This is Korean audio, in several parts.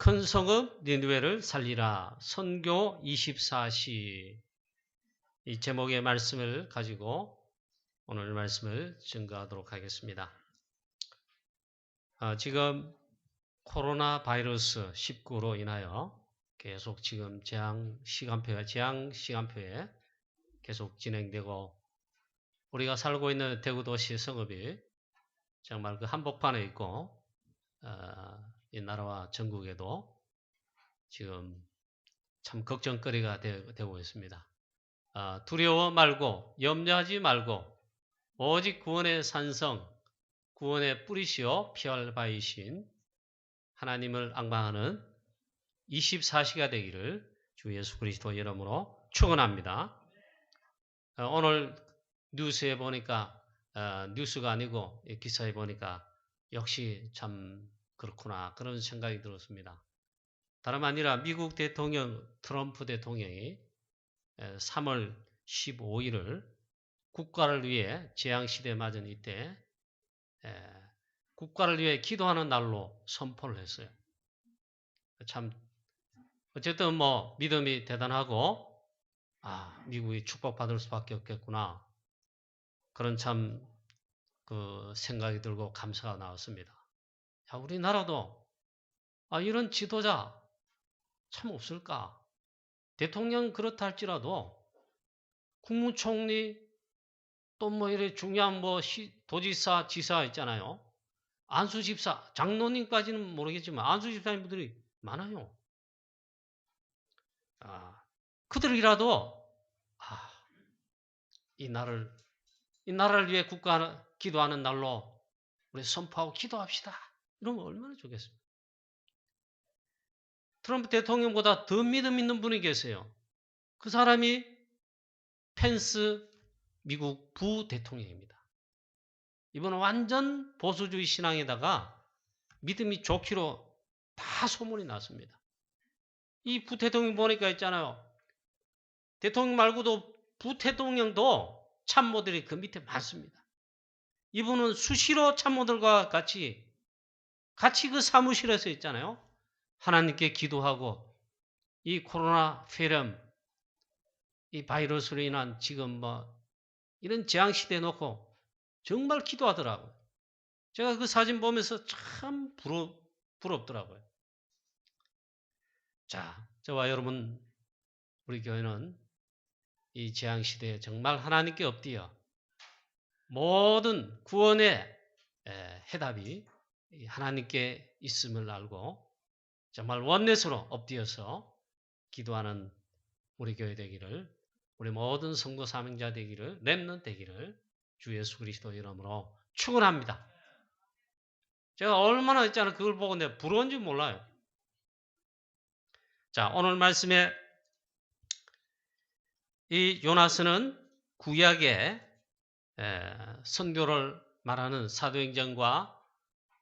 큰 성읍 니느웨를 살리라. 선교 24시. 이 제목의 말씀을 가지고 오늘 말씀을 증거하도록 하겠습니다. 지금 코로나 바이러스 19로 인하여 계속 지금 재앙 시간표에 계속 진행되고, 우리가 살고 있는 대구도시 성읍이 정말 그 한복판에 있고, 이 나라와 전국에도 지금 참 걱정거리가 되고 있습니다. 두려워 말고 염려하지 말고 오직 구원의 산성, 구원의 뿌리시오 피할 바이신 하나님을 앙망하는 24시가 되기를 주 예수 그리스도 이름으로 축원합니다. 오늘 뉴스에 보니까 뉴스가 아니고 기사에 보니까 역시 참 그렇구나, 그런 생각이 들었습니다. 다름 아니라 미국 대통령 트럼프 대통령이 3월 15일을 국가를 위해 재앙시대에 맞은 이때 국가를 위해 기도하는 날로 선포를 했어요. 참 어쨌든 뭐 믿음이 대단하고, 미국이 축복받을 수밖에 없겠구나, 그런 참 그 생각이 들고 감사가 나왔습니다. 우리나라도 이런 지도자 참 없을까? 대통령 그렇다 할지라도 국무총리 또 뭐 이래 중요한 도지사, 지사 있잖아요. 안수집사, 장로님까지는 모르겠지만 안수집사님들이 많아요. 그들이라도 이 나라를 위해 기도하는 날로 우리 선포하고 기도합시다, 이러면 얼마나 좋겠습니까? 트럼프 대통령보다 더 믿음 있는 분이 계세요. 그 사람이 펜스 미국 부대통령입니다. 이분은 완전 보수주의 신앙에다가 믿음이 좋기로 다 소문이 났습니다. 이 부대통령 보니까 있잖아요. 대통령 말고도 부대통령도 참모들이 그 밑에 많습니다. 이분은 수시로 참모들과 같이 그 사무실에서 있잖아요. 하나님께 기도하고 이 코로나 폐렴, 이 바이러스로 인한 지금 이런 재앙시대에 놓고 정말 기도하더라고요. 제가 그 사진 보면서 참 부럽더라고요. 자, 저와 여러분, 우리 교회는 이 재앙시대에 정말 하나님께 엎드려 모든 구원의 해답이 하나님께 있음을 알고 정말 원내스로 엎드려서 기도하는 우리 교회 되기를, 우리 모든 성도 사명자 되기를, 렘넌트 되기를 주 예수 그리스도 이름으로 축원합니다. 제가 얼마나 있잖아요. 그걸 보고 내가 부러운지 몰라요. 자, 오늘 말씀에 이 요나스는 구약의 선교를 말하는 사도행전과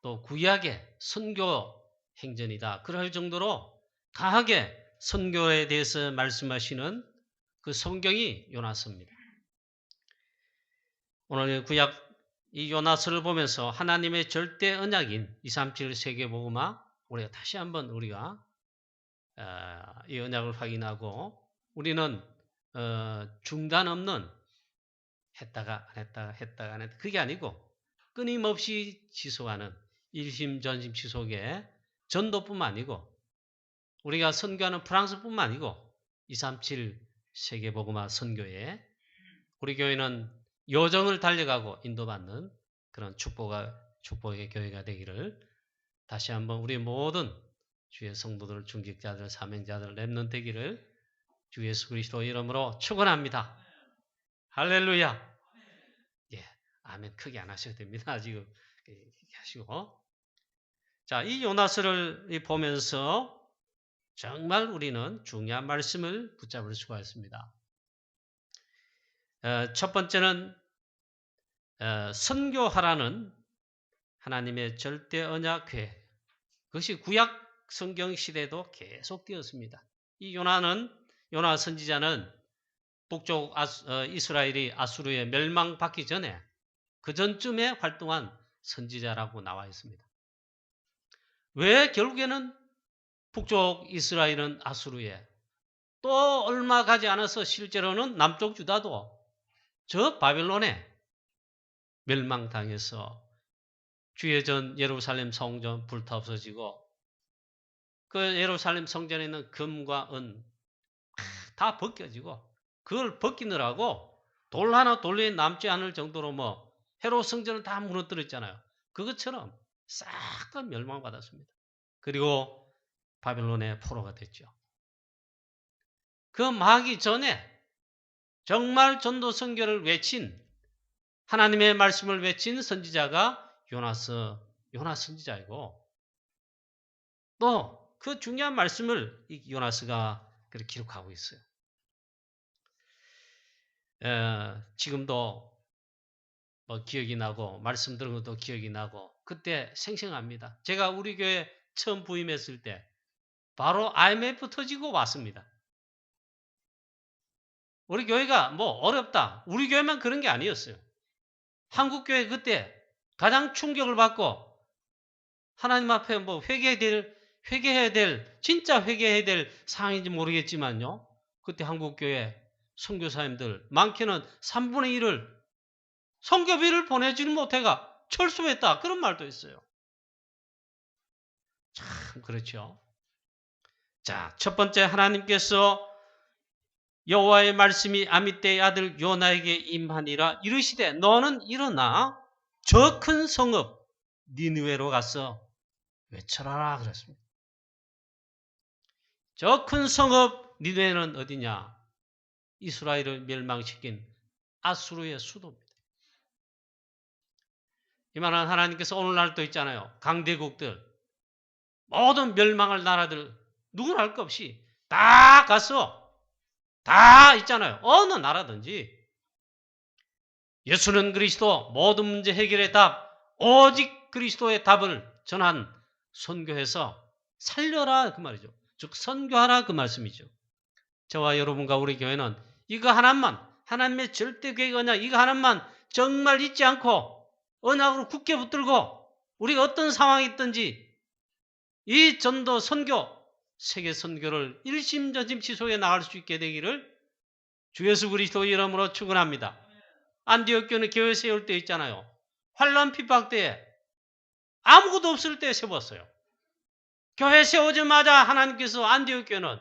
또 구약의 선교 행전이다, 그럴 정도로 강하게 선교에 대해서 말씀하시는 그 성경이 요나스입니다. 오늘 구약 이 요나스를 보면서 하나님의 절대 언약인 237 세계복음화 우리가 다시 한번 우리가 이 언약을 확인하고, 우리는 중단 없는 했다가 안 했다 그게 아니고 끊임없이 지속하는 일심 전심 지속의 전도뿐만 아니고, 우리가 선교하는 프랑스뿐만 아니고 237 세계복음화 선교에 우리 교회는 여정을 달려가고 인도받는 그런 축복의 교회가 되기를 다시 한번 우리 모든 주의 성도들, 중직자들, 사명자들, 렘넌트 되기를 주 예수 그리스도 이름으로 축원합니다. 할렐루야. 예, 아멘 크게 안 하셔도 됩니다. 지금 이렇게 하시고. 자, 이 요나스를 보면서 정말 우리는 중요한 말씀을 붙잡을 수가 있습니다. 첫 번째는 선교하라는 하나님의 절대 언약 계획. 그것이 구약 성경 시대에도 계속되었습니다. 이 요나 선지자는 북쪽 이스라엘이 아수르에 멸망받기 전에 그 전쯤에 활동한 선지자라고 나와 있습니다. 왜 결국에는 북쪽 이스라엘은 아수르에, 또 얼마 가지 않아서 실제로는 남쪽 유다도 저 바벨론에 멸망당해서 주의 전 예루살렘 성전 불타 없어지고, 그 예루살렘 성전에 있는 금과 은 다 벗겨지고, 그걸 벗기느라고 돌 하나 돌에 남지 않을 정도로 헤롯 성전은 다 무너뜨렸잖아요. 그것처럼 싹 다 멸망받았습니다. 그리고 바벨론의 포로가 됐죠. 그 마기 전에 정말 전도 선교를 외친, 하나님의 말씀을 외친 선지자가 요나 선지자이고, 또 그 중요한 말씀을 이 요나스가 그렇게 기록하고 있어요. 지금도 기억이 나고, 말씀 들은 것도 기억이 나고, 그때 생생합니다. 제가 우리 교회 처음 부임했을 때 바로 IMF 터지고 왔습니다. 우리 교회가 어렵다, 우리 교회만 그런 게 아니었어요. 한국 교회 그때 가장 충격을 받고 하나님 앞에 회개해야 될, 진짜 회개해야 될 상황인지 모르겠지만요, 그때 한국 교회 선교사님들 많게는 3분의 1을 선교비를 보내지 못해가 철수했다, 그런 말도 있어요. 참 그렇죠. 자, 첫 번째, 하나님께서 여호와의 말씀이 아미떼의 아들 요나에게 임하니라 이르시되 너는 일어나 저 큰 성읍 니느웨로 가서 외쳐라라 그랬습니다. 저 큰 성읍 니느웨는 어디냐? 이스라엘을 멸망시킨 아수르의 수도입니다. 이 말은 하나님께서 오늘날도 있잖아요. 강대국들, 모든 멸망할 나라들, 누구나 할 것 없이 다 가서 다 있잖아요. 어느 나라든지 예수는 그리스도, 모든 문제 해결의 답, 오직 그리스도의 답을 전한 선교해서 살려라 그 말이죠. 즉 선교하라 그 말씀이죠. 저와 여러분과 우리 교회는 이거 하나만, 하나님의 절대 계획 언약, 이거 하나만 정말 잊지 않고 언약으로 굳게 붙들고 우리가 어떤 상황이 있든지 이 전도 선교, 세계 선교를 일심전심치속에 나갈 수 있게 되기를 주 예수 그리스도 이름으로 축원합니다. 안디옥 교회는 교회 세울 때 있잖아요. 환난 핍박 때에 아무것도 없을 때 세웠어요. 교회 세우자마자 하나님께서 안디옥 교회는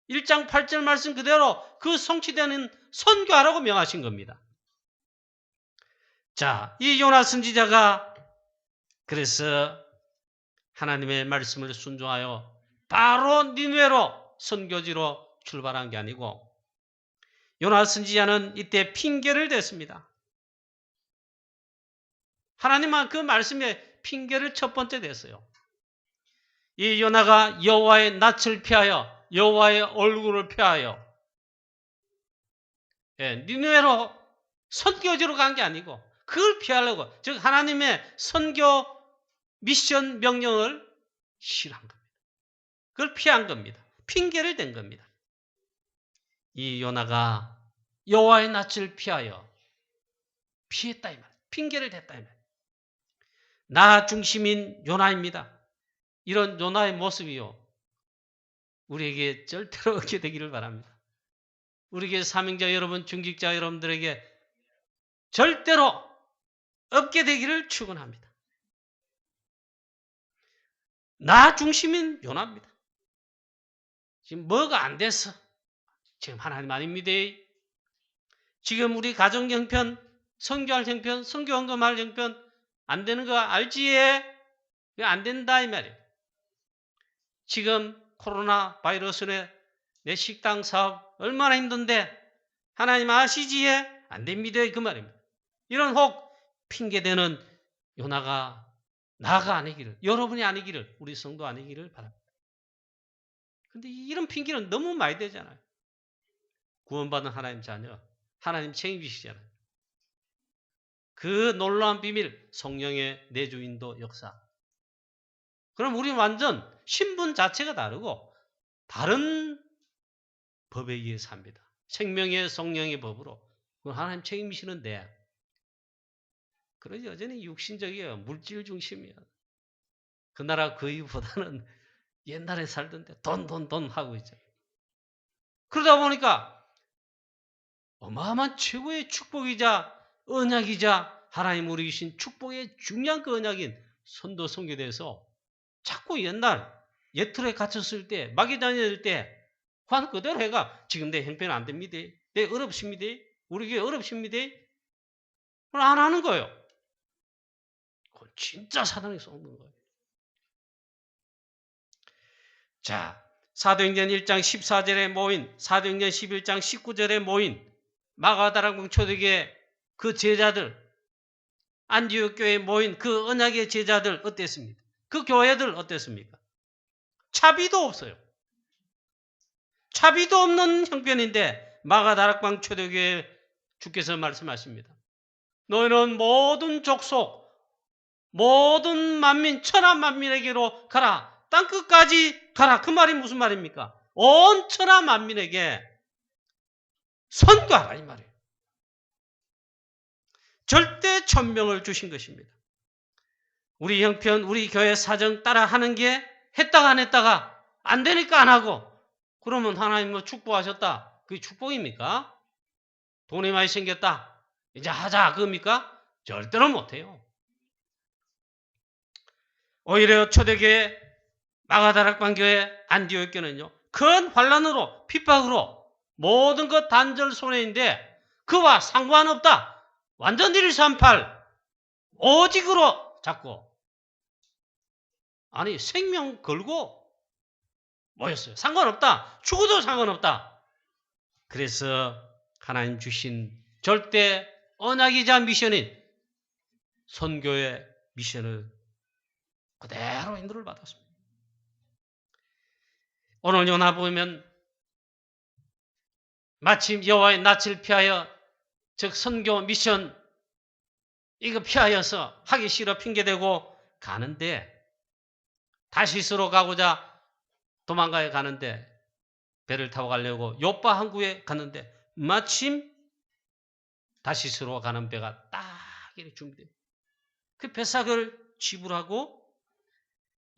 1장 8절 말씀 그대로 그 성취되는 선교하라고 명하신 겁니다. 자, 이 요나 선지자가 그래서 하나님의 말씀을 순종하여 바로 니느웨로 선교지로 출발한 게 아니고, 요나 선지자는 이때 핑계를 댔습니다. 하나님은 그 말씀에 핑계를 첫 번째 댔어요. 이 요나가 여호와의 낯을 피하여, 여호와의 얼굴을 피하여 니느웨로 선교지로 간 게 아니고 그걸 피하려고, 즉 하나님의 선교 미션 명령을 싫어한 겁니다. 그걸 피한 겁니다. 핑계를 댄 겁니다. 이 요나가 여호와의 낯을 피하여 피했다 이 말, 핑계를 댔다 이 말. 나 중심인 요나입니다. 이런 요나의 모습이요, 우리에게 절대로 없게 되기를 바랍니다. 우리에게 사명자 여러분, 중직자 여러분들에게 절대로 없게 되기를 축원합니다. 나 중심인 요나입니다. 지금 뭐가 안 돼서 지금 하나님 아닙니다. 지금 우리 가정 형편, 선교할 형편, 선교헌금할 형편 안 되는 거 알지에? 왜 안 된다 이 말이에요. 지금 코로나 바이러스에 내 식당 사업 얼마나 힘든데 하나님 아시지에? 안 됩니다 그 말입니다. 이런 혹 핑계대는 요나가 나가 아니기를, 여러분이 아니기를, 우리 성도 아니기를 바랍니다. 근데 이런 핑계는 너무 많이 되잖아요. 구원받은 하나님 자녀, 하나님 책임지시잖아요. 그 놀라운 비밀, 성령의 내주인도 역사. 그럼 우리 완전 신분 자체가 다르고 다른 법에 의해 삽니다. 생명의 성령의 법으로. 그건 하나님 책임지시는데, 그러지 여전히 육신적이에요. 물질 중심이에요. 그 나라 그 이유보다는 옛날에 살던데 돈 하고 있잖아요. 그러다 보니까 어마어마한 최고의 축복이자 언약이자 하나님 우리 주신 축복의 중요한 그 언약인 선도 선교대에서 자꾸 옛날 옛틀에 갇혔을 때 마귀 다닐 때 한 그대로 해가 지금 내 형편 안 됩니다. 내 어렵습니다. 우리 교회 어렵습니다. 그걸 안 하는 거예요. 그건 진짜 사단이 쏘는 거예요. 자, 사도행전 1장 14절에 모인, 사도행전 11장 19절에 모인 마가다락방 초대교회 그 제자들, 안디옥 교회에 모인 그 언약의 제자들 어땠습니까? 그 교회들 어땠습니까? 차비도 없어요. 차비도 없는 형편인데 마가다락방 초대교회 주께서 말씀하십니다. 너희는 모든 족속, 모든 만민, 천하 만민에게로 가라. 땅끝까지 가라. 그 말이 무슨 말입니까? 온 천하 만민에게 선교하라 이 말이에요. 절대 천명을 주신 것입니다. 우리 형편, 우리 교회 사정 따라 하는 게 했다가 안 했다가 안 되니까 안 하고 그러면 하나님 뭐 축복하셨다. 그게 축복입니까? 돈이 많이 생겼다. 이제 하자. 그겁니까? 절대로 못해요. 오히려 초대교회, 마가다락방 교회, 안디옥 교회는요. 큰 환란으로 핍박으로 모든 것 단절 손해인데 그와 상관없다. 완전 138 오직으로 잡고 아니 생명 걸고 모였어요. 상관없다. 죽어도 상관없다. 그래서 하나님 주신 절대 언약이자 미션인 선교의 미션을 그대로 인도를 받았습니다. 오늘 요나 보면 마침 여호와의 낯을 피하여 즉 선교 미션 이거 피하여서 하기 싫어 핑계대고 가는데 다시스로 가고자 도망가야 가는데 배를 타고 가려고 요빠 항구에 갔는데 마침 다시스로 가는 배가 딱 이렇게 준비돼요. 그 배삭을 지불하고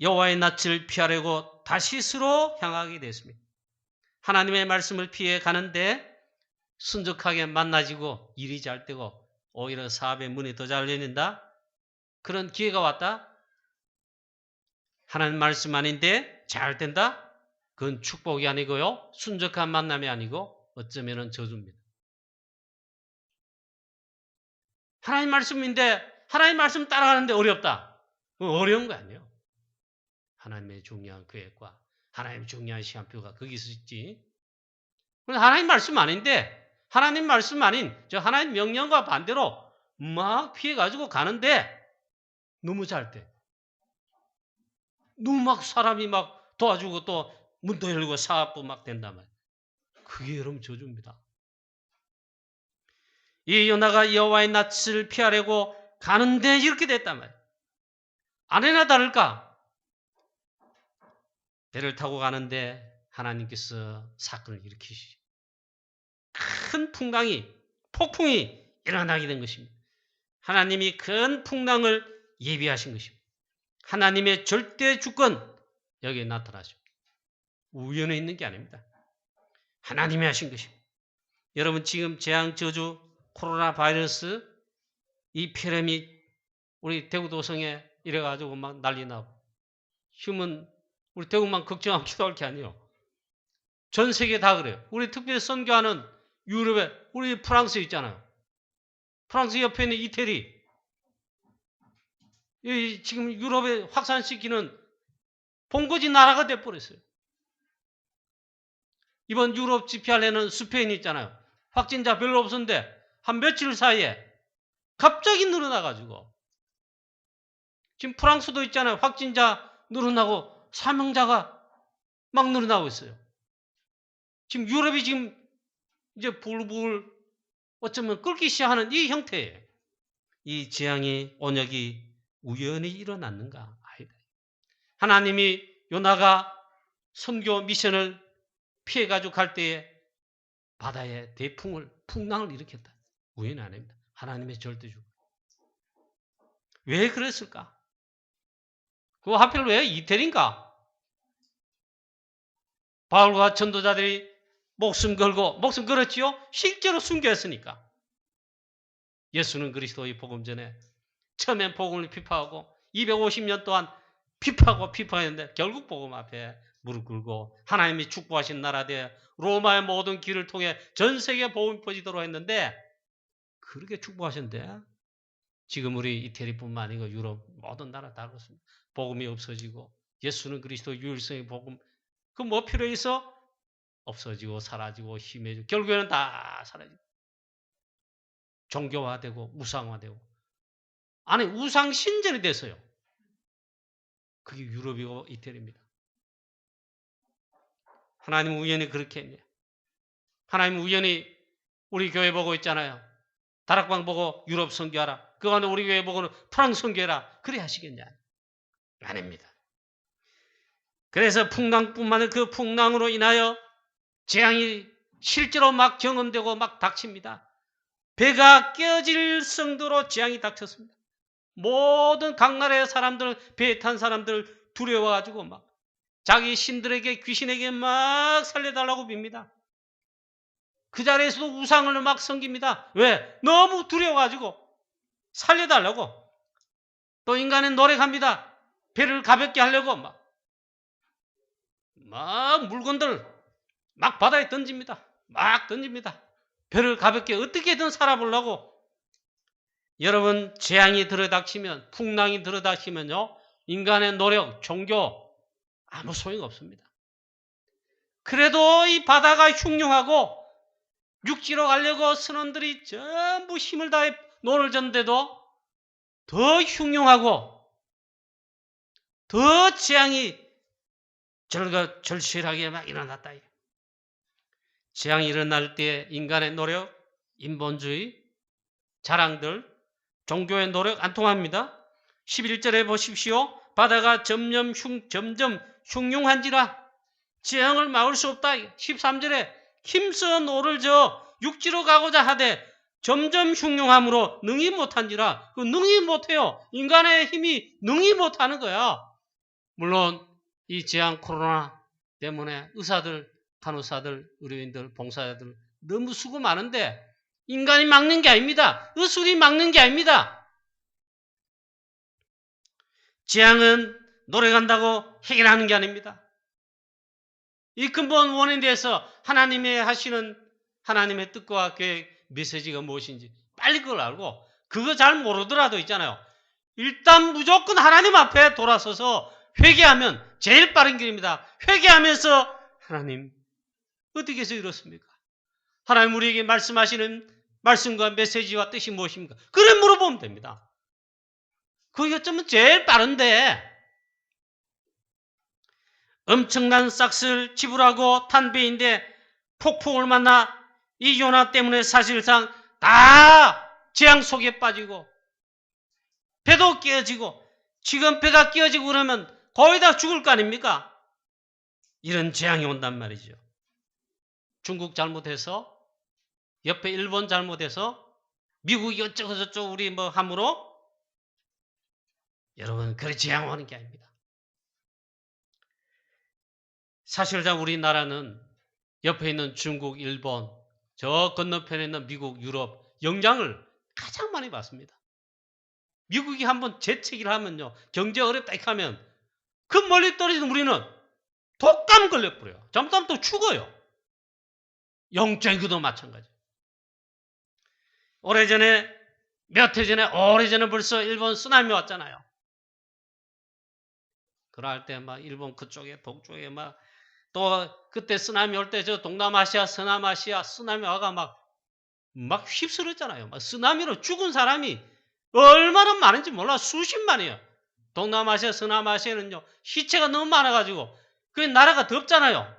여호와의 낯을 피하려고 다시스로 향하게 됐습니다. 하나님의 말씀을 피해 가는데 순적하게 만나지고 일이 잘 되고 오히려 사업의 문이 더 잘 열린다. 그런 기회가 왔다. 하나님 말씀 아닌데 잘 된다. 그건 축복이 아니고요. 순적한 만남이 아니고 어쩌면 저주입니다. 하나님 말씀인데 하나님 말씀 따라가는데 어렵다. 어려운 거 아니에요. 하나님의 중요한 계획과 하나님의 중요한 시간표가 거기서 있지. 하나님 말씀 아닌데 하나님 말씀 아닌 저 하나님 명령과 반대로 막 피해가지고 가는데 너무 잘 돼. 너무 막 사람이 막 도와주고 또 문도 열고 사업도 막 된단 말이에요. 그게 여러분 저주입니다. 이 요나가 여호와의 낯을 피하려고 가는데 이렇게 됐단 말이에요. 아니나 다를까? 배를 타고 가는데 하나님께서 사건을 일으키시죠. 큰 풍랑이, 폭풍이 일어나게 된 것입니다. 하나님이 큰 풍랑을 예비하신 것입니다. 하나님의 절대 주권 여기에 나타나십니다. 우연에 있는 게 아닙니다. 하나님이 하신 것입니다. 여러분 지금 재앙 저주 코로나 바이러스 이 피레미 우리 대구도성에 이래가지고 막 난리 나고 휴먼 우리 대구만 걱정하고 기도할 게 아니에요. 전 세계 다 그래요. 우리 특별히 선교하는 유럽에 우리 프랑스 있잖아요. 프랑스 옆에 있는 이태리 지금 유럽에 확산시키는 본거지 나라가 돼버렸어요. 이번 유럽 집회하려는 스페인 있잖아요. 확진자 별로 없었는데 한 며칠 사이에 갑자기 늘어나가지고 지금 프랑스도 있잖아요. 확진자 늘어나고 사망자가 막 늘어나고 있어요. 지금 유럽이 지금 이제 불불 어쩌면 끓기 시작하는 이 형태예요. 이 재앙이 언약이 우연히 일어났는가? 아니다. 하나님이 요나가 선교 미션을 피해가지고 갈 때에 바다에 풍랑을 일으켰다. 우연이 아닙니다. 하나님의 절대주권. 왜 그랬을까? 그거 하필 왜 이태리인가? 바울과 전도자들이 목숨 걸었지요? 실제로 순교했으니까. 예수는 그리스도의 복음 전에 처음엔 복음을 피파하고 250년 동안 피파했는데 결국 복음 앞에 무릎 꿇고 하나님이 축복하신 나라 되 로마의 모든 길을 통해 전 세계 복음이 퍼지도록 했는데 그렇게 축복하셨는데 지금 우리 이태리뿐만 아니고 유럽 모든 나라 다 그렇습니다. 복음이 없어지고 예수는 그리스도 유일성의 복음 그 뭐 필요해서 없어지고 사라지고 힘해지고 결국에는 다 사라지고 종교화되고 우상화되고 아니 우상 신전이 됐어요. 그게 유럽이고 이태리입니다. 하나님은 우연히 그렇게 했네요. 하나님은 우연히 우리 교회 보고 있잖아요. 다락방 보고 유럽 선교하라. 그 안에 우리 교회 보고는 프랑스 선교해라. 그래 하시겠냐? 아닙니다. 그래서 풍랑뿐만 아니라 그 풍랑으로 인하여 재앙이 실제로 막 경험되고 막 닥칩니다. 배가 깨어질 정도로 재앙이 닥쳤습니다. 모든 각 나라의 사람들, 배에 탄 사람들 두려워가지고 막 자기 신들에게 귀신에게 막 살려달라고 빕니다. 그 자리에서도 우상을 막 섬깁니다. 왜? 너무 두려워가지고 살려달라고. 또 인간은 노력합니다. 배를 가볍게 하려고 막 물건들 막 바다에 던집니다. 막 던집니다. 배를 가볍게 어떻게든 살아보려고. 여러분 재앙이 들어닥치면 풍랑이 들어닥치면요. 인간의 노력, 종교 아무 소용 없습니다. 그래도 이 바다가 흉흉하고 육지로 가려고 선원들이 전부 힘을 다해 노를 졌는데도 더 흉흉하고 더 재앙이 절실하게 막 일어났다. 재앙이 일어날 때 인간의 노력, 인본주의, 자랑들, 종교의 노력 안 통합니다. 11절에 보십시오. 바다가 점점 흉흉한지라 재앙을 막을 수 없다. 13절에 힘써 노를 저어 육지로 가고자 하되 점점 흉흉함으로 능히 못한지라. 그 능히 못해요. 인간의 힘이 능히 못하는 거야. 물론 이 재앙 코로나 때문에 의사들, 간호사들, 의료인들, 봉사자들 너무 수고 많은데 인간이 막는 게 아닙니다. 의술이 막는 게 아닙니다. 재앙은 노력한다고 해결하는 게 아닙니다. 이 근본 원인에 대해서 하나님의 하시는 하나님의 뜻과 계획, 메시지가 무엇인지 빨리 그걸 알고 그거 잘 모르더라도 있잖아요. 일단 무조건 하나님 앞에 돌아서서 회개하면 제일 빠른 길입니다. 회개하면서 하나님 어떻게 해서 이렇습니까? 하나님 우리에게 말씀하시는 말씀과 메시지와 뜻이 무엇입니까? 그래 물어보면 됩니다. 그게 어쩌면 제일 빠른데 엄청난 싹스를 지불하고 탄 배인데 폭풍을 만나 이 요나 때문에 사실상 다 재앙 속에 빠지고 배도 깨어지고 지금 배가 깨어지고 그러면 거의 다 죽을 거 아닙니까? 이런 재앙이 온단 말이죠. 중국 잘못해서 옆에 일본 잘못해서 미국이 어쩌고 저쩌고 우리 뭐 함으로 여러분 그래 재앙 오는 게 아닙니다. 사실상 우리나라는 옆에 있는 중국, 일본, 저 건너편에 있는 미국, 유럽 영향을 가장 많이 받습니다. 미국이 한번 재채기를 하면요. 경제 어렵다 이렇게 하면 그 멀리 떨어진 우리는 독감 걸려버려요. 잘못하면 또 죽어요. 영적이도 마찬가지. 오래전에 벌써 일본 쓰나미 왔잖아요. 그럴 때 막 일본 그쪽에 동쪽에 막 또 그때 쓰나미 올 때 저 동남아시아, 서남아시아 쓰나미 와가 막 휩쓸었잖아요. 막 쓰나미로 죽은 사람이 얼마나 많은지 몰라. 수십만이에요. 동남아시아, 서남아시아는요. 시체가 너무 많아가지고 그 나라가 덥잖아요.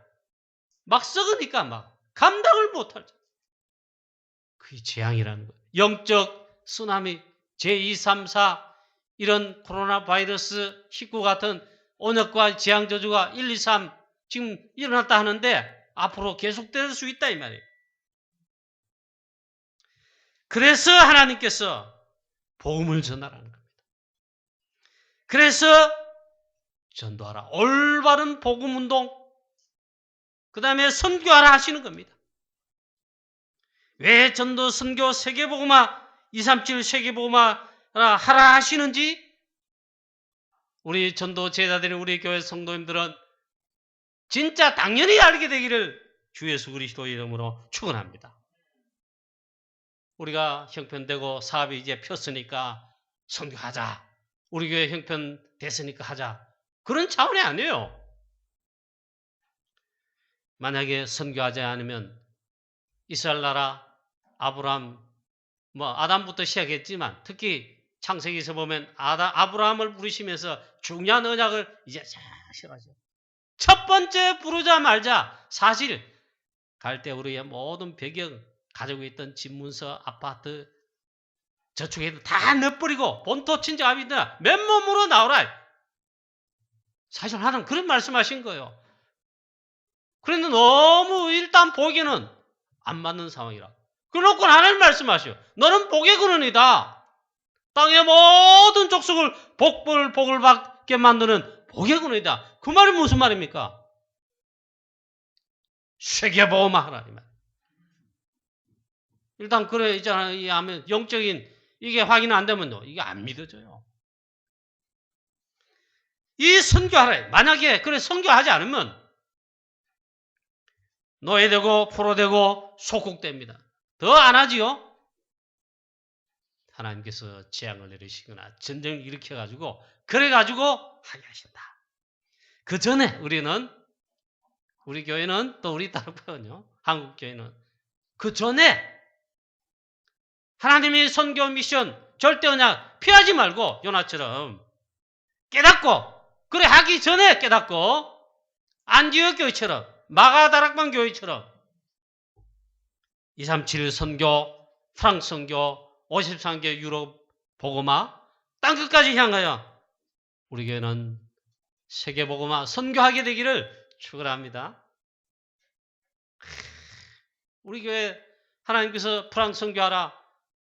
막 썩으니까 막 감당을 못하죠. 그게 재앙이라는 거예요. 영적 쓰나미, 제2, 3, 4 이런 코로나 바이러스 19 같은 온역과 재앙 저주가 1, 2, 3 지금 일어났다 하는데 앞으로 계속될 수 있다 이 말이에요. 그래서 하나님께서 복음을 전하라는 겁니다. 그래서 전도하라. 올바른 복음 운동. 그 다음에 선교하라 하시는 겁니다. 왜 전도, 선교, 세계복음화, 237 세계복음화 하라 하시는지 우리 전도 제자들이 우리 교회 성도님들은 진짜 당연히 알게 되기를 주 예수 그리스도 이름으로 축원합니다. 우리가 형편되고 사업이 이제 폈으니까 선교하자. 우리 교회 형편 됐으니까 하자. 그런 차원이 아니에요. 만약에 선교하지 않으면 이스라엘 나라 아브라함 아담부터 시작했지만 특히 창세기에서 보면 아브라함을 부르시면서 중요한 언약을 이제 잘 하셔가지고 첫 번째 부르자 말자 사실 갈 때 우리의 모든 배경 가지고 있던 집문서 아파트 저축에 다 넣어버리고 본토 친정 아비들 맨몸으로 나오라. 사실 하나님 그런 말씀하신 거예요. 그런데 너무 일단 보기에는 안 맞는 상황이라. 그래놓고 하나님 말씀하셔. 너는 복의 근원이다. 땅의 모든 족속을 복을 받게 만드는 복의 근원이다. 그 말이 무슨 말입니까? 세계보험아 하나님. 일단 그래 있잖아요. 하면 영적인 이게 확인 안 되면 이게 안 믿어져요. 이 선교하라. 만약에 그래 선교하지 않으면 노예되고 포로되고 속국됩니다. 더 안 하지요? 하나님께서 재앙을 내리시거나 전쟁을 일으켜가지고 그래가지고 하게 하신다. 그 전에 우리 교회는 또 우리 따르거든요. 한국 교회는 그 전에 하나님이 선교 미션 절대 언약 피하지 말고 요나처럼 깨닫고 그래 하기 전에 깨닫고 안디옥 교회처럼 마가다락방 교회처럼 237 선교 프랑스 선교 53개 유럽 복음화 땅끝까지 향하여 우리 교회는 세계 복음화 선교하게 되기를 축원합니다. 우리 교회 하나님께서 프랑스 선교하라.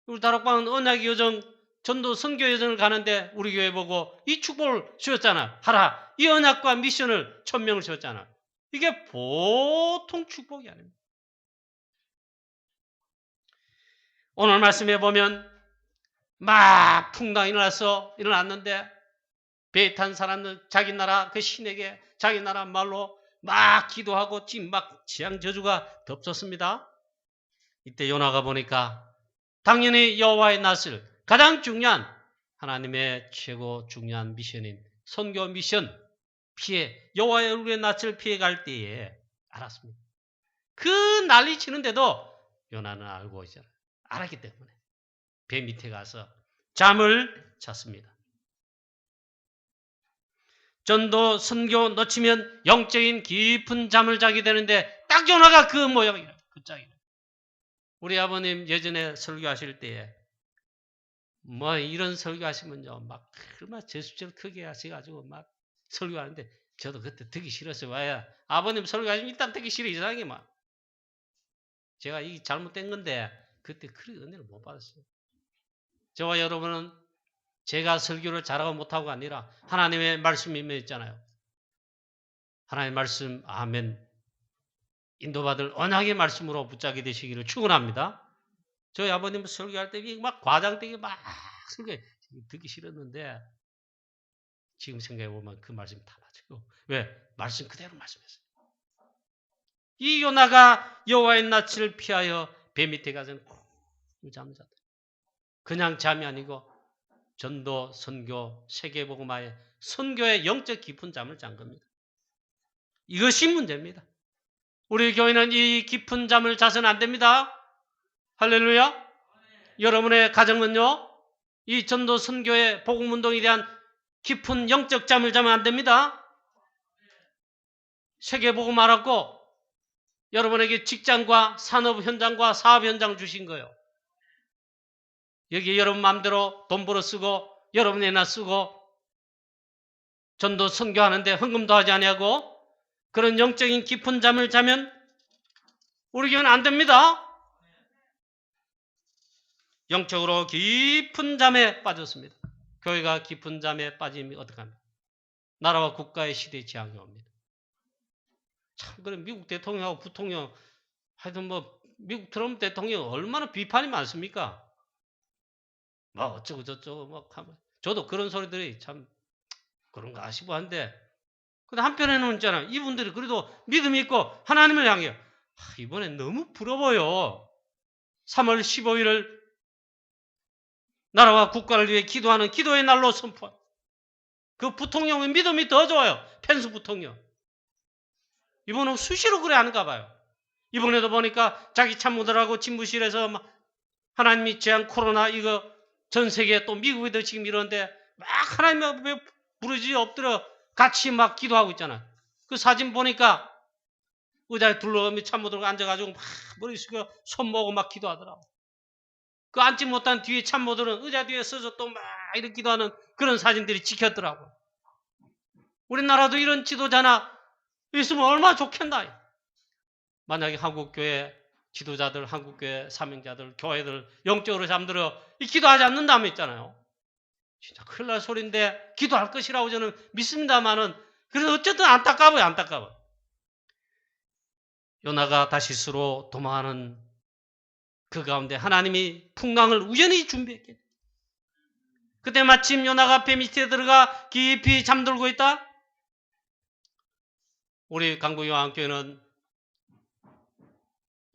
우리 다락방은 언약의 여정 전도 선교 여정을 가는데 우리 교회 보고 이 축복을 주셨잖아. 하라. 이 언약과 미션을 1000명을 주셨잖아. 이게 보통 축복이 아닙니다. 오늘 말씀해 보면 막 풍랑이 일어났는데 배에 탄 사람들 자기 나라 그 신에게 자기 나라 말로 막 기도하고 지금 막 재앙 저주가 덮쳤습니다. 이때 요나가 보니까 당연히 여호와의 낯을 가장 중요한 하나님의 최고 중요한 미션인 선교 미션 피해 여호와의 얼굴의 낯을 피해갈 때에 알았습니다. 그 난리 치는데도 요나는 알고 있잖아요. 알았기 때문에 배 밑에 가서 잠을 잤습니다. 전도 선교 놓치면 영적인 깊은 잠을 자게 되는데 딱 요나가 그 모양이에요. 그 짝이에요. 우리 아버님 예전에 설교하실 때에 이런 설교하시면요 막 얼마나 제수절 크게 하셔가지고 막 설교하는데 저도 그때 듣기 싫었어요. 왜? 아버님 설교하시면 일단 듣기 싫어 이상하게 막 제가 이 잘못된 건데 그때 그런 은혜를 못 받았어요. 저와 여러분은 제가 설교를 잘하고 못하고가 아니라 하나님의 말씀이 있잖아요. 하나님의 말씀 아멘 인도받을 언약의 말씀으로 붙잡게 되시기를 축원합니다. 저희 아버님 설교할 때 막 과장되게 막 설교 듣기 싫었는데 지금 생각해보면 그 말씀이 다 맞아요. 왜? 말씀 그대로 말씀했어요. 이 요나가 여호와의 낯을 피하여 배 밑에 가서 잠을 잤다. 그냥 잠이 아니고 전도, 선교, 세계복음화의 선교의 영적 깊은 잠을 잔 겁니다. 이것이 문제입니다. 우리 교회는 이 깊은 잠을 자서는 안 됩니다. 할렐루야. 여러분의 가정은요. 이 전도, 선교의 복음운동에 대한 깊은 영적 잠을 자면 안 됩니다. 세계복음화라고 여러분에게 직장과 산업 현장과 사업 현장 주신 거예요. 여기 여러분 마음대로 돈 벌어 쓰고 여러분 애나 쓰고 전도 선교하는데 헌금도 하지 아니하고 그런 영적인 깊은 잠을 자면 우리 교회는 안 됩니다. 영적으로 깊은 잠에 빠졌습니다. 교회가 깊은 잠에 빠지면 어떡합니까? 나라와 국가의 시대에 재앙이 옵니다. 참 그래 미국 대통령하고 부통령 하여튼 뭐 미국 트럼프 대통령 얼마나 비판이 많습니까? 뭐 어쩌고 저쩌고 뭐 하면 저도 그런 소리들이 참 그런가 싶고 한데 근데 한편에는 있잖아 이분들이 그래도 믿음이 있고 하나님을 향해 이번엔 너무 부러워요. 3월 15일을 나라와 국가를 위해 기도하는 기도의 날로 선포. 그 부통령의 믿음이 더 좋아요. 펜스 부통령. 이번은 수시로 그래 하는가 봐요. 이번에도 보니까 자기 참모들하고 집무실에서 막 하나님이 제한 코로나 이거 전 세계 또 미국에도 지금 이러는데 막 하나님 앞에 부르지 엎드려 같이 막 기도하고 있잖아. 그 사진 보니까 의자에 둘러가며 참모들과 앉아가지고 막 머리 숙여 손 모으고 막 기도하더라고. 그 앉지 못한 뒤에 참모들은 의자 뒤에 서서 또 막 이렇게 기도하는 그런 사진들이 찍혔더라고. 우리나라도 이런 지도자나 있으면 얼마나 좋겠나. 만약에 한국교회 지도자들, 한국교회 사명자들, 교회들 영적으로 잠들어 기도하지 않는다면 있잖아요. 진짜 큰일 날 소리인데 기도할 것이라고 저는 믿습니다만은 그래서 어쨌든 안타까워요. 안타까워. 요나가 다시스로 도망하는 그 가운데 하나님이 풍랑을 우연히 준비했겠죠. 그때 마침 요나가 배 밑에 들어가 깊이 잠들고 있다. 우리 강북요한교회는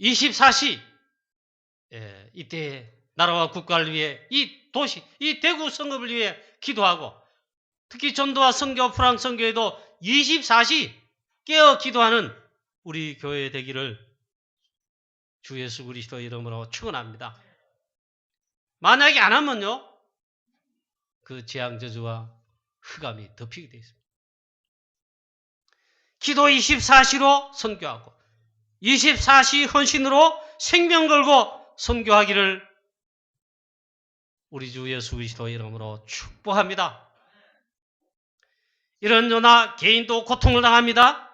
24시 이때 나라와 국가를 위해 이 도시, 이 대구 성읍을 위해 기도하고 특히 전도와 선교 프랑스 선교에도 24시 깨어 기도하는 우리 교회 되기를 주 예수 그리스도 이름으로 축원합니다. 만약에 안 하면요. 그 재앙 저주와 흑암이 덮이게 되어 있습니다. 기도 24시로 선교하고 24시 헌신으로 생명 걸고 선교하기를 우리 주 예수 그리스도 이름으로 축복합니다. 이런 요나 개인도 고통을 당합니다.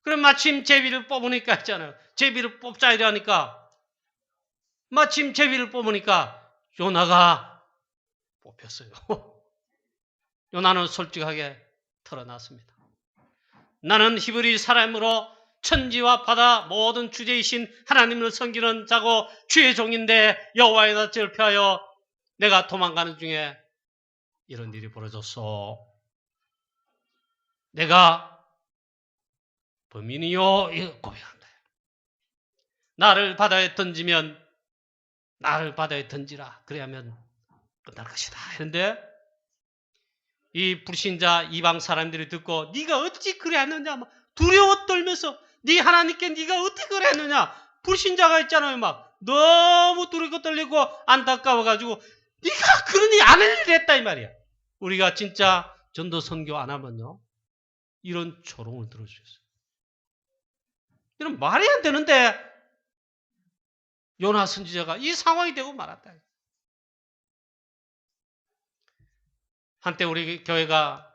그럼 마침 제비를 뽑으니까 있잖아요. 제비를 뽑자 이러니까 마침 제비를 뽑으니까 요나가 뽑혔어요. 요나는 솔직하게 털어놨습니다. 나는 히브리 사람으로 천지와 바다 모든 주제이신 하나님을 섬기는 자고 주의 종인데 여호와의 낯을 피하여 내가 도망가는 중에 이런 일이 벌어졌어. 내가 범인이요 이거 고백한다. 나를 바다에 던지면 나를 바다에 던지라. 그래야면 끝날 것이다. 그런데 이 불신자 이방 사람들이 듣고 네가 어찌 그래 했느냐 막 두려워 떨면서 네 하나님께 네가 어떻게 그래 했느냐 불신자가 있잖아요. 막 너무 두렵고 떨리고 안타까워가지고 네가 그러니 안 할 일 했다 이 말이야. 우리가 진짜 전도 선교 안 하면요 이런 조롱을 들어주셨어요. 이런 말이 안 되는데 요나 선지자가 이 상황이 되고 말았다. 한때 우리 교회가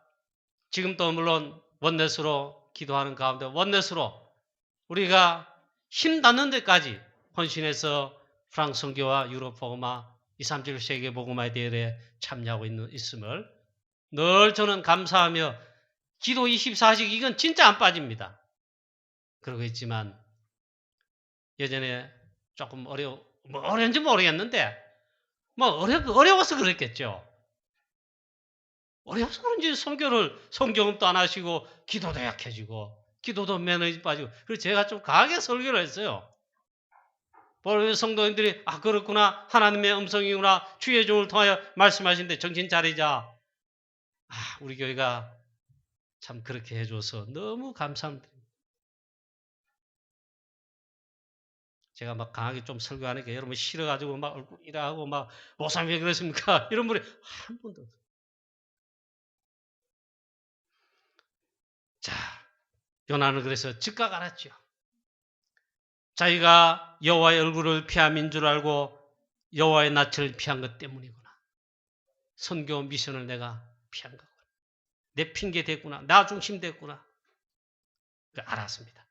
지금도 물론 원넷으로 기도하는 가운데 원넷으로 우리가 힘 닿는 데까지 헌신해서 프랑스 선교와 유럽 복음화 237 세계 복음화에 대해 참여하고 있음을 늘 저는 감사하며 기도 24시 이건 진짜 안 빠집니다. 그러고 있지만 예전에 조금 어려운지 모르겠는데 어려워서 그랬겠죠. 어려워서 그런지 성경음도 안 하시고 기도도 약해지고 기도도 매너에 빠지고 그래서 제가 좀 강하게 설교를 했어요. 성도님들이 그렇구나 하나님의 음성이구나 주의 종을 통하여 말씀하시는데 정신 차리자. 우리 교회가 참 그렇게 해줘서 너무 감사합니다. 제가 막 강하게 좀 설교하니까 여러분 싫어가지고 막 얼굴 이라고 막 목사님 왜 그랬습니까? 이런 분이 한 분도 없어요. 자, 요나는 그래서 즉각 알았죠. 자기가 여호와의 얼굴을 피함인 줄 알고 여호와의 낯을 피한 것 때문이구나. 선교 미션을 내가 피한 거구나. 내 핑계 됐구나. 나 중심 됐구나. 알았습니다.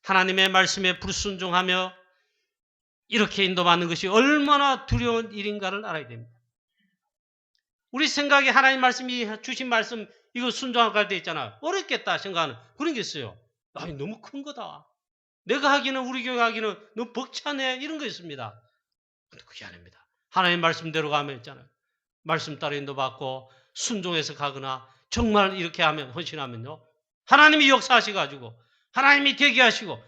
하나님의 말씀에 불순종하며 이렇게 인도받는 것이 얼마나 두려운 일인가를 알아야 됩니다. 우리 생각에 하나님 말씀이 주신 말씀 이거 순종할 때 있잖아. 어렵겠다 생각하는 그런 게 있어요. 아니 너무 큰 거다. 내가 하기는 우리 교회 하기는 너무 벅차네 이런 거 있습니다. 근데 그게 아닙니다. 하나님 말씀대로 가면 있잖아요. 말씀 따라 인도받고 순종해서 가거나 정말 이렇게 하면 헌신하면요. 하나님이 역사하셔가지고 하나님이 되게 하시고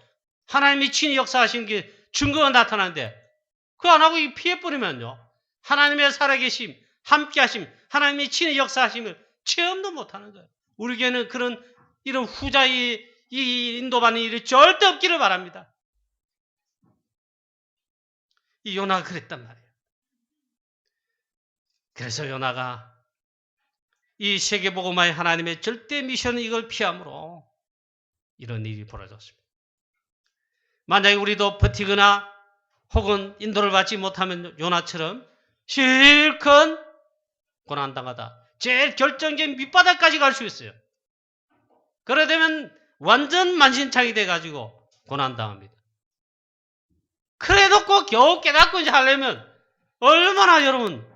하나님이 친히 역사하시는 게 증거가 나타나는데 그거 안 하고 피해버리면요. 하나님의 살아계심, 함께하심, 하나님이 친히 역사하심을 체험도 못하는 거예요. 우리 교회는 이런 후자의 이 인도받는 일이 절대 없기를 바랍니다. 이 요나가 그랬단 말이에요. 그래서 요나가 이 세계복음화의 하나님의 절대 미션은 이걸 피함으로 이런 일이 벌어졌습니다. 만약에 우리도 버티거나 혹은 인도를 받지 못하면 요나처럼 실컷 고난당하다. 제일 결정적인 밑바닥까지 갈 수 있어요. 그래 되면 완전 만신창이 돼가지고 고난당합니다. 그래도 꼭 겨우 깨닫고 이제 하려면 얼마나 여러분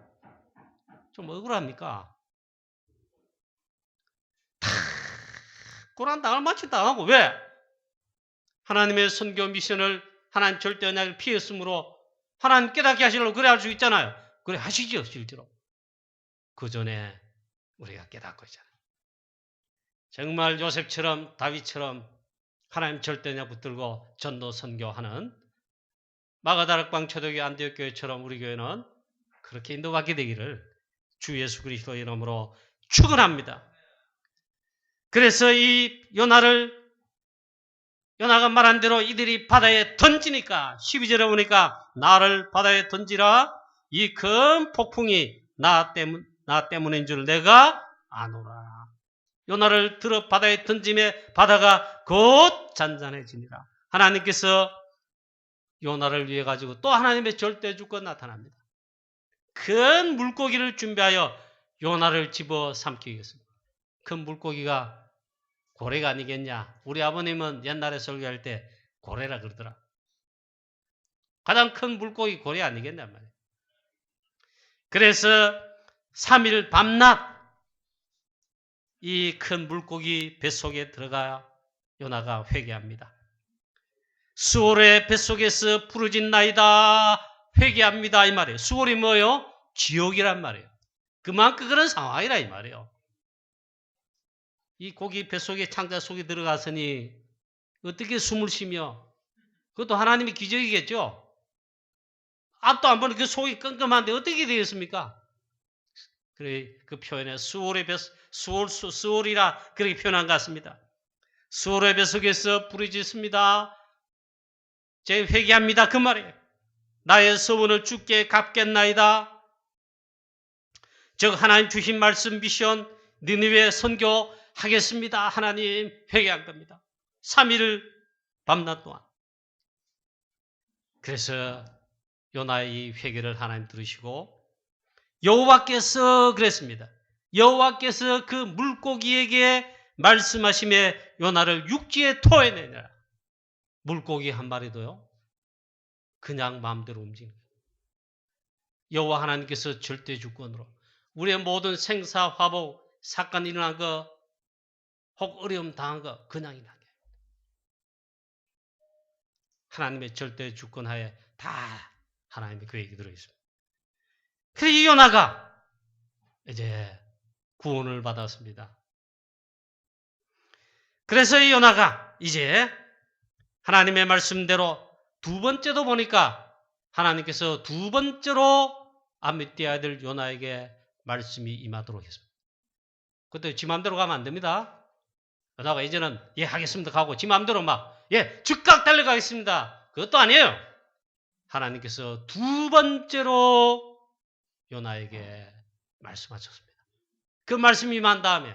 좀 억울합니까? 다 고난당할 만치 당하고 왜? 하나님의 선교 미션을 하나님 절대 언약을 피했으므로 하나님 깨닫게 하시려고 그래 할 수 있잖아요. 그래 하시죠 실제로. 그 전에 우리가 깨닫고 있잖아요. 정말 요셉처럼 다윗처럼 하나님 절대 언약 붙들고 전도 선교하는 마가다락방 초대교회 안디옥 교회처럼 우리 교회는 그렇게 인도받게 되기를 주 예수 그리스도의 이름으로 축원합니다. 그래서 이 요나가 말한 대로 이들이 바다에 던지니까 12절에 보니까 나를 바다에 던지라 이 큰 폭풍이 나 때문인 줄 내가 아노라. 요나를 들어 바다에 던짐에 바다가 곧 잔잔해지니라. 하나님께서 요나를 위해 가지고 또 하나님의 절대 주권 나타납니다. 큰 물고기를 준비하여 요나를 집어삼키겠습니다. 큰 물고기가 고래가 아니겠냐. 우리 아버님은 옛날에 설교할 때 고래라 그러더라. 가장 큰 물고기 고래 아니겠냐 말이에요. 그래서 3일 밤낮 이 큰 물고기 뱃속에 들어가 요나가 회개합니다. 수월의 뱃속에서 부르짖 나이다 회개합니다 이 말이에요. 수월이 뭐예요? 지옥이란 말이에요. 그만큼 그런 상황이라 이 말이에요. 이 고기 뱃속에 창자 속에 들어갔으니 어떻게 숨을 쉬며 그것도 하나님의 기적이겠죠. 앞도 안 보는 그 속이 끔끔한데 어떻게 되겠습니까? 그래 그 표현에 수월이라 그렇게 표현한 것 같습니다. 수월의 뱃속에서 부르짖습니다. 제 회개합니다 그 말이에요. 나의 서원을 주께 갚겠나이다. 즉 하나님 주신 말씀 미션 니느웨 선교하겠습니다. 하나님 회개한 겁니다. 3일 밤낮 동안. 그래서 요나의 이 회개를 하나님 들으시고 여호와께서 그랬습니다. 여호와께서 그 물고기에게 말씀하심에 요나를 육지에 토해내니라. 물고기 한 마리도요. 그냥 마음대로 움직이는 거예요. 여호와 하나님께서 절대 주권으로 우리의 모든 생사, 화복, 사건 일어난 거, 혹 어려움 당한 거 그냥 일어난 거예요. 하나님의 절대 주권하에 다 하나님의 계획이 들어있습니다. 그래서 이 요나가 이제 구원을 받았습니다. 그래서 이 요나가 이제 하나님의 말씀대로 두 번째도 보니까 하나님께서 두 번째로 아미띠 아들 요나에게 말씀이 임하도록 했습니다. 그때 지 마음대로 가면 안 됩니다. 요나가 이제는 예 하겠습니다 하고 지 마음대로 즉각 달려가겠습니다. 그것도 아니에요. 하나님께서 두 번째로 요나에게 말씀하셨습니다. 그 말씀이 임한 다음에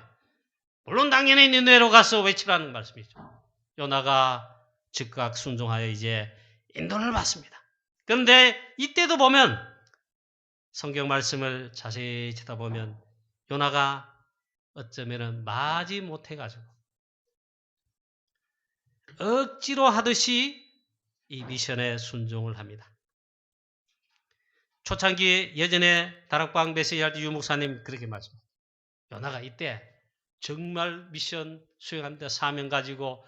물론 당연히 니느웨로 가서 외치라는 말씀이죠. 요나가 즉각 순종하여 이제 인도를 받습니다. 그런데 이때도 보면 성경 말씀을 자세히 쳐다보면 요나가 어쩌면 마지 못해가지고 억지로 하듯이 이 미션에 순종을 합니다. 초창기 예전에 다락방 메시지할 때 유목사님 그렇게 말씀하셨어요. 요나가 이때 정말 미션 수행하는데 사명 가지고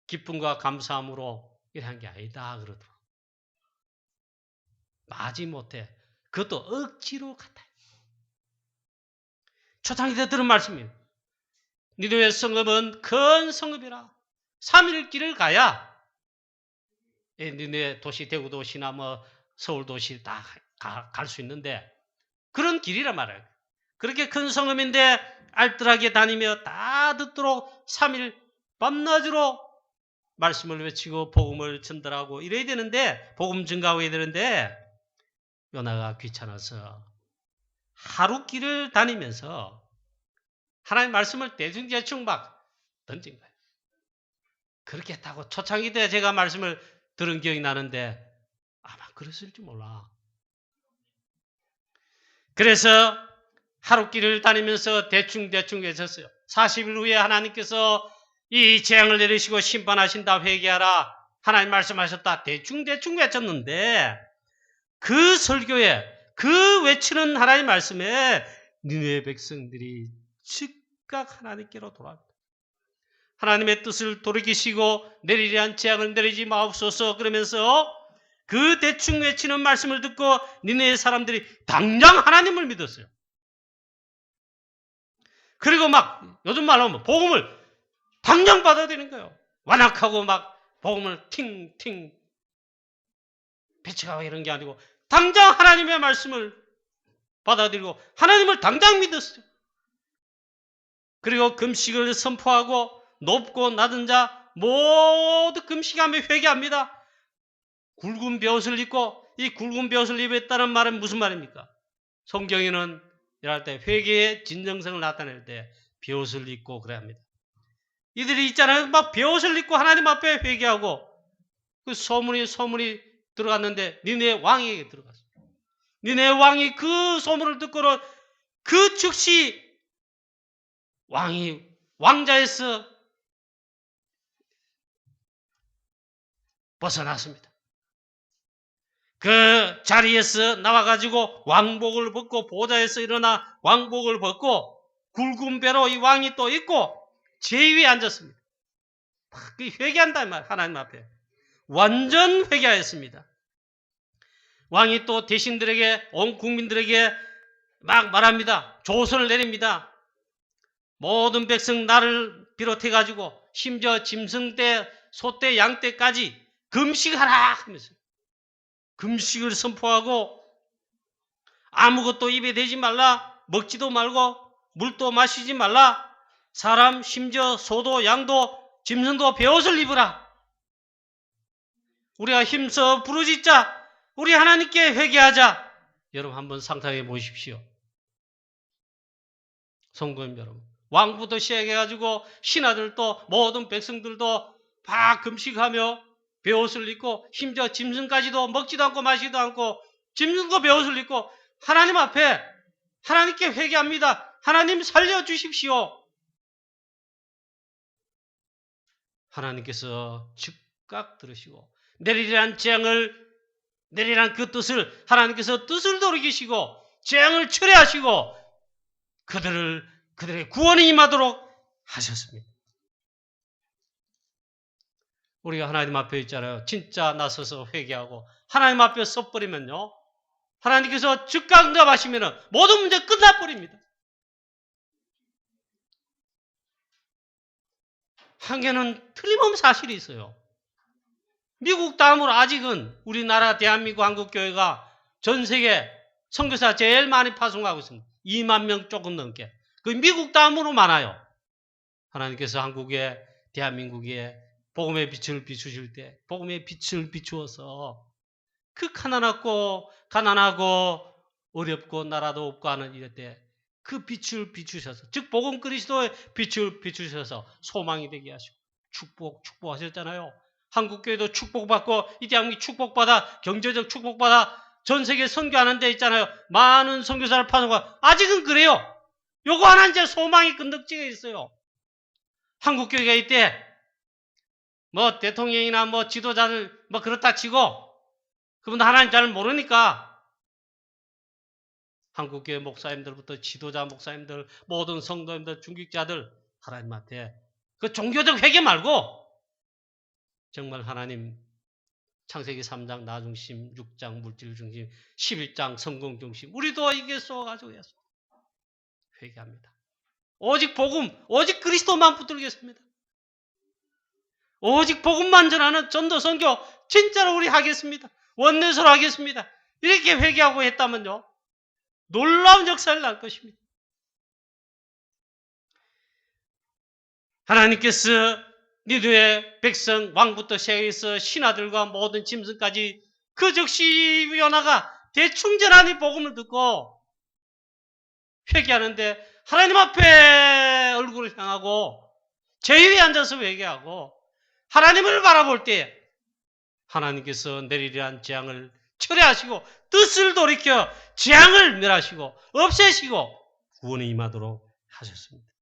기쁨과 감사함으로 일한 게 아니다 그러더라고요. 마지못해 그것도 억지로 갔다. 초창기 때 들은 말씀이에요. 니느웨 성읍은 큰 성읍이라 3일 길을 가야 니느웨 도시 대구 도시나 뭐 서울 도시 다 갈 수 있는데 그런 길이란 말이에요. 그렇게 큰 성읍인데 알뜰하게 다니며 다 듣도록 3일 밤낮으로 말씀을 외치고 복음을 전달하고 이래야 되는데 복음 증가해야 되는데 요나가 귀찮아서 하루 길을 다니면서 하나님 말씀을 대충대충 막 던진 거예요. 그렇게 했다고 초창기 때 제가 말씀을 들은 기억이 나는데 아마 그랬을지 몰라. 그래서 하루 길을 다니면서 대충대충 외쳤어요. 40일 후에 하나님께서 이 재앙을 내리시고 심판하신다 회개하라. 하나님 말씀하셨다. 대충대충 외쳤는데 그 설교에 그 외치는 하나님 말씀에 니느웨 백성들이 즉각 하나님께로 돌아갑니다. 하나님의 뜻을 돌이키시고 내리려한 재앙을 내리지 마옵소서 그러면서 그 대충 외치는 말씀을 듣고 니느웨 사람들이 당장 하나님을 믿었어요. 그리고 막 요즘 말로 하면 복음을 당장 받아들이는 거예요. 완악하고 막 복음을 팅팅 배치가고 이런 게 아니고 당장 하나님의 말씀을 받아들이고 하나님을 당장 믿었어요. 그리고 금식을 선포하고 높고 낮은 자 모두 금식하며 회개합니다. 굵은 벼옷을 입고 이 굵은 벼옷을 입었다는 말은 무슨 말입니까? 성경에는 이럴 때 회개의 진정성을 나타낼 때 벼옷을 입고 그래야 합니다. 이들이 있잖아요. 막 벼옷을 입고 하나님 앞에 회개하고 그 소문이 들어갔는데 니네 왕에게 들어갔어요. 니네 왕이 그 소문을 듣고는 그 즉시 왕이 왕자에서 벗어났습니다. 그 자리에서 나와가지고 왕복을 벗고 보좌에서 일어나 왕복을 벗고 굵은 배로 이 왕이 또 있고 제위에 앉았습니다. 그 회개한다 말 하나님 앞에 완전 회개하였습니다. 왕이 또 대신들에게 온 국민들에게 막 말합니다. 조서를 내립니다. 모든 백성 나를 비롯해가지고 심지어 짐승떼, 소떼, 양떼까지 금식하라 하면서 금식을 선포하고 아무것도 입에 대지 말라, 먹지도 말고 물도 마시지 말라, 사람 심지어 소도 양도 짐승도 베옷을 입으라. 우리가 힘써 부르짖자. 우리 하나님께 회개하자. 여러분 한번 상상해 보십시오. 성도님 여러분, 왕부터 시작해가지고 신하들도 모든 백성들도 다 금식하며 베옷을 입고 심지어 짐승까지도 먹지도 않고 마시지도 않고 짐승도 베옷을 입고 하나님 앞에 하나님께 회개합니다. 하나님 살려주십시오. 하나님께서 즉각 들으시고 내리란 그 뜻을 하나님께서 뜻을 돌이키시고 재앙을 철회하시고 그들의 구원이 임하도록 하셨습니다. 우리가 하나님 앞에 있잖아요. 진짜 나서서 회개하고 하나님 앞에 섰버리면요. 하나님께서 즉각 응답하시면 모든 문제 끝나버립니다. 한 개는 틀림없는 사실이 있어요. 미국 다음으로 아직은 우리나라 대한민국 한국교회가 전 세계 선교사 제일 많이 파송하고 있습니다. 2만 명 조금 넘게. 그 미국 다음으로 많아요. 하나님께서 한국에 대한민국에 복음의 빛을 비추실 때 복음의 빛을 비추어서 그 가난하고 어렵고 나라도 없고 하는 이럴 때 그 빛을 비추셔서 즉 복음 그리스도의 빛을 비추셔서 소망이 되게 하시고 축복하셨잖아요. 한국교회도 축복받고 이 대한민국이 축복받아 경제적 축복받아 전 세계 선교하는 데 있잖아요. 많은 선교사를 파송하고 아직은 그래요. 요거 하나 이제 소망이 건덕지게 있어요. 한국교회가 이때 뭐 대통령이나 뭐 지도자들 뭐 그렇다 치고 그분도 하나님 잘 모르니까 한국교회 목사님들부터 지도자 목사님들, 모든 성도님들, 중직자들 하나님한테 그 종교적 회개 말고 정말 하나님 창세기 3장 나중심, 6장 물질 중심, 11장 성공 중심 우리도 이게 쏘가지고 회개합니다. 오직 복음, 오직 그리스도만 붙들겠습니다. 오직 복음만 전하는 전도 선교 진짜로 우리 하겠습니다. 원내서로 하겠습니다. 이렇게 회개하고 했다면요. 놀라운 역사를 날 것입니다. 하나님께서 니느웨 백성 왕부터 시작해서 신하들과 모든 짐승까지 그 즉시 요나가 대충 전한 이 복음을 듣고 회개하는데 하나님 앞에 얼굴을 향하고 제위에 앉아서 회개하고 하나님을 바라볼 때 하나님께서 내리리한 재앙을 철회하시고 뜻을 돌이켜 재앙을 멸하시고 없애시고 구원에 임하도록 하셨습니다.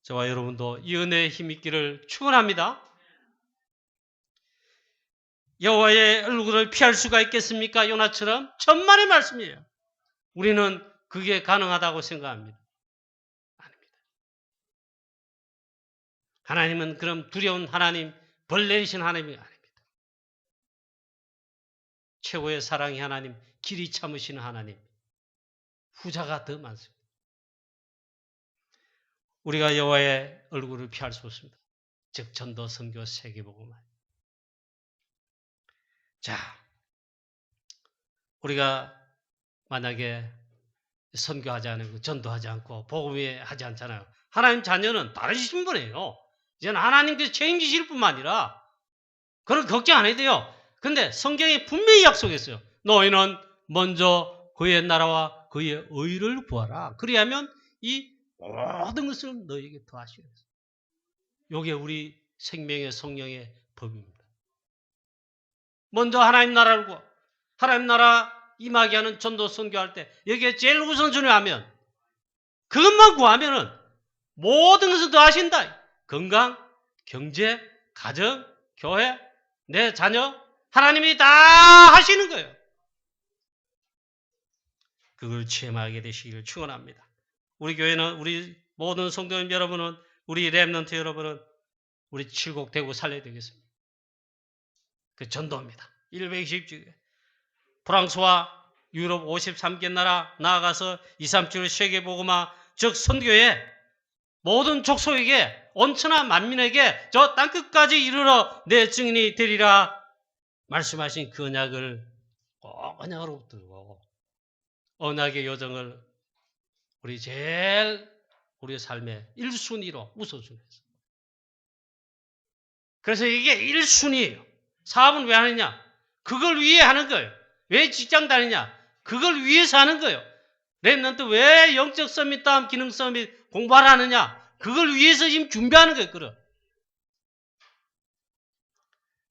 저와 여러분도 이 은혜의 힘 있기를 축원합니다. 여호와의 얼굴을 피할 수가 있겠습니까? 요나처럼 천만의 말씀이에요. 우리는 그게 가능하다고 생각합니다. 아닙니다. 하나님은 그럼 두려운 하나님, 벌 내리신 하나님이 아닙니다. 최고의 사랑의 하나님, 길이 참으시는 하나님, 후자가 더 많습니다. 우리가 여호와의 얼굴을 피할 수 없습니다. 즉 전도, 선교, 세계복음만. 자, 우리가 만약에 선교하지 않고 전도하지 않고 복음에 하지 않잖아요. 하나님 자녀는 다르신 분이에요. 이제는 하나님께서 책임지실 뿐만 아니라 그런 걱정 안 해도 돼요. 근데 성경에 분명히 약속했어요. 너희는 먼저 그의 나라와 그의 의를 구하라. 그리하면 이 모든 것을 너희에게 더하시겠어요. 이게 우리 생명의 성령의 법입니다. 먼저 하나님 나라를 구하. 하나님 나라 임하게 하는 전도 선교할 때 여기에 제일 우선순위를 하면 그것만 구하면은 모든 것을 더하신다. 건강, 경제, 가정, 교회, 내 자녀 하나님이 다 하시는 거예요. 그걸 체험하게 되시기를 축원합니다. 우리 교회는 우리 모든 성도님 여러분은 우리 렘넌트 여러분은 우리 칠곡되고 살려야 되겠습니다. 그 전도입니다. 120주에 프랑스와 유럽 53개 나라 나아가서 2, 3주를 세계복음화 즉 선교에 모든 족속에게 온천하 만민에게 저 땅끝까지 이르러 내 증인이 되리라 말씀하신 그 언약을 꼭 언약으로 붙들고 언약의 여정을 우리 제일 우리의 삶의 1순위로 우선순위에서 그래서 이게 1순위예요. 사업은 왜 하느냐? 그걸 위해 하는 거예요. 왜 직장 다니냐? 그걸 위해서 하는 거예요. 렘넌트 왜 영적 서밋 다음 기능 서밋 공부를 하느냐? 그걸 위해서 지금 준비하는 거예요. 그럼.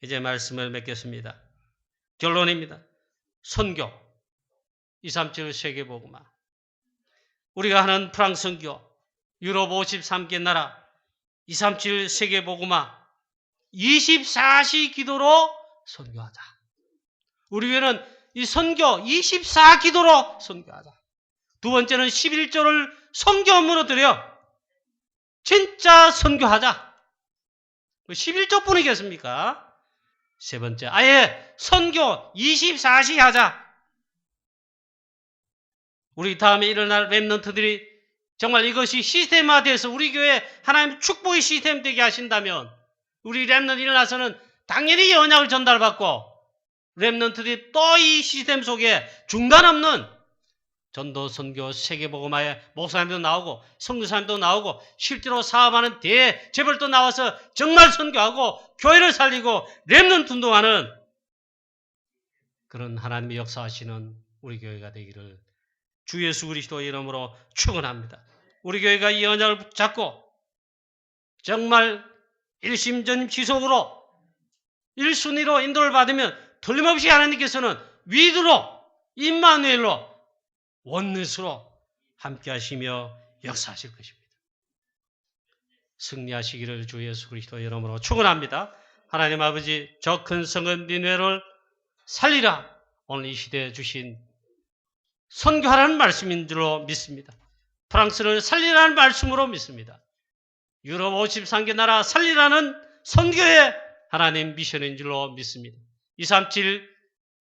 이제 말씀을 맺겠습니다. 결론입니다. 선교 2, 3주 세계복음화 우리가 하는 프랑스 선교 유럽 53개 나라 2, 3주 세계복음화 24시 기도로 선교하자. 우리 교회는 이 선교 24기도로 선교하자. 두 번째는 11조를 선교 업무로 드려. 진짜 선교하자. 11조뿐이겠습니까? 세 번째, 아예 선교 24시 하자. 우리 다음에 일어날 렘넌트들이 정말 이것이 시스템화돼서 우리 교회 하나님 축복의 시스템 되게 하신다면 우리 렘넌트 일어나서는 당연히 언약을 전달받고 렘넌트들이 또 이 시스템 속에 중단 없는 전도, 선교, 세계복음화에 목사님도 나오고 선교사님도 나오고 실제로 사업하는 대재벌도 나와서 정말 선교하고 교회를 살리고 렘넌트 운동하는 그런 하나님의 역사하시는 우리 교회가 되기를 주 예수 그리스도의 이름으로 축원합니다. 우리 교회가 이 언약을 붙잡고 정말 일심전지속으로 1순위로 인도를 받으면 틀림없이 하나님께서는 위드로 임마누엘로 원넷으로 함께 하시며 역사하실 것입니다. 승리하시기를 주 예수 그리스도의 이름으로 축원합니다. 하나님 아버지 저 큰 성은 니느웨를 살리라 오늘 이 시대에 주신 선교하라는 말씀인 줄로 믿습니다. 프랑스를 살리라는 말씀으로 믿습니다. 유럽 53개 나라 살리라는 선교의 하나님 미션인 줄로 믿습니다. 237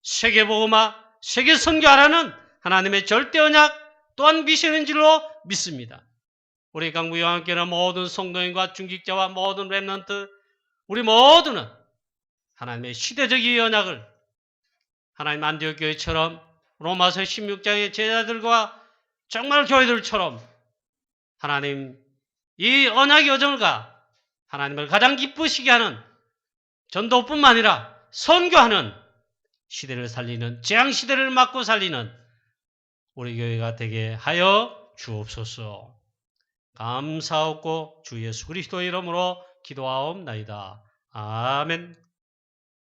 세계복음화, 세계 선교하라는 하나님의 절대 언약 또한 미션인 줄로 믿습니다. 우리 강구 영안교회 모든 성도인과 중직자와 모든 렘넌트, 우리 모두는 하나님의 시대적인 언약을 하나님 안디옥 교회처럼 로마서 16장의 제자들과 정말 교회들처럼 하나님 이 언약의 여정과 하나님을 가장 기쁘시게 하는 전도뿐만 아니라 선교하는 시대를 살리는, 재앙시대를 막고 살리는 우리 교회가 되게 하여 주옵소서. 감사하고 주 예수 그리스도의 이름으로 기도하옵나이다. 아멘.